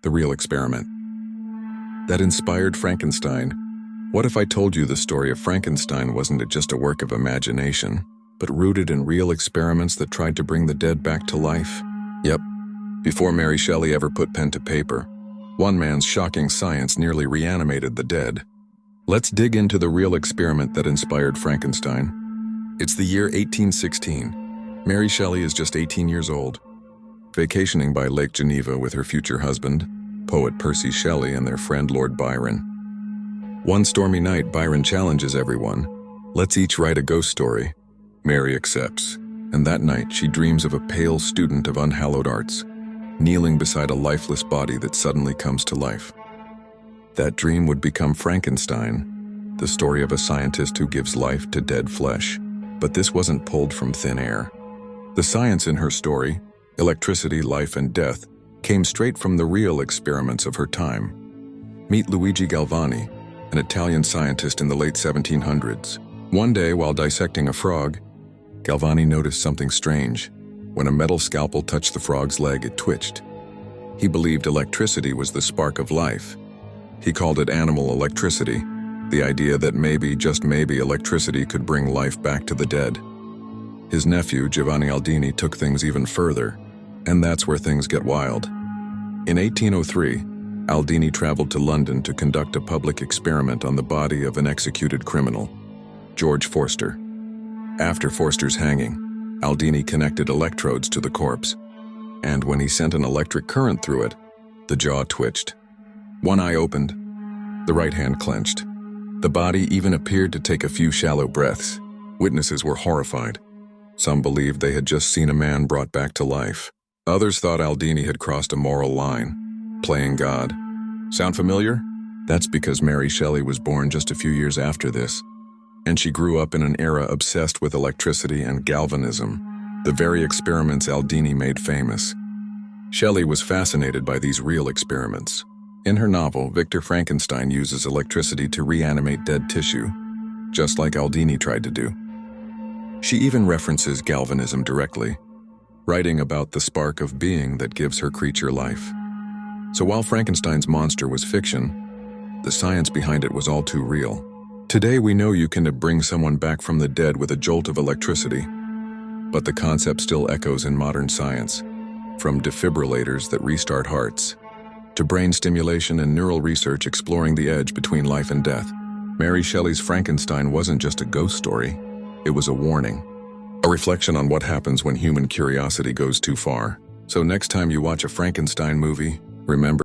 the real experiment that inspired Frankenstein. What if I told you the story of Frankenstein wasn't just a work of imagination, but rooted in real experiments that tried to bring the dead back to life? Yep, before Mary Shelley ever put pen to paper, one man's shocking science nearly reanimated the dead. Let's dig into the real experiment that inspired Frankenstein. It's the year 1816. Mary Shelley is just 18 years old, vacationing by Lake Geneva with her future husband, poet Percy Shelley, and their friend Lord Byron. One stormy night, Byron challenges everyone. Let's each write a ghost story. Mary accepts, and that night she dreams of a pale student of unhallowed arts, kneeling beside a lifeless body that suddenly comes to life. That dream would become Frankenstein, the story of a scientist who gives life to dead flesh. But this wasn't pulled from thin air. The science in her story, electricity, life, and death, came straight from the real experiments of her time. Meet Luigi Galvani, an Italian scientist in the late 1700s. One day, while dissecting a frog, Galvani noticed something strange. When a metal scalpel touched the frog's leg, it twitched. He believed electricity was the spark of life. He called it animal electricity, the idea that maybe, just maybe, electricity could bring life back to the dead. His nephew, Giovanni Aldini, took things even further, and that's where things get wild. In 1803, Aldini traveled to London to conduct a public experiment on the body of an executed criminal, George Forster. After Forster's hanging, Aldini connected electrodes to the corpse, and when he sent an electric current through it, the jaw twitched. One eye opened, the right hand clenched. The body even appeared to take a few shallow breaths. Witnesses were horrified. Some believed they had just seen a man brought back to life. Others thought Aldini had crossed a moral line, playing God. Sound familiar? That's because Mary Shelley was born just a few years after this, and she grew up in an era obsessed with electricity and galvanism, the very experiments Aldini made famous. Shelley was fascinated by these real experiments. In her novel, Victor Frankenstein uses electricity to reanimate dead tissue, just like Aldini tried to do. She even references galvanism directly, writing about the spark of being that gives her creature life. So while Frankenstein's monster was fiction, the science behind it was all too real. Today we know you can bring someone back from the dead with a jolt of electricity, but the concept still echoes in modern science, from defibrillators that restart hearts, to brain stimulation and neural research exploring the edge between life and death. Mary Shelley's Frankenstein wasn't just a ghost story, it was a warning. A reflection on what happens when human curiosity goes too far. So next time you watch a Frankenstein movie, remember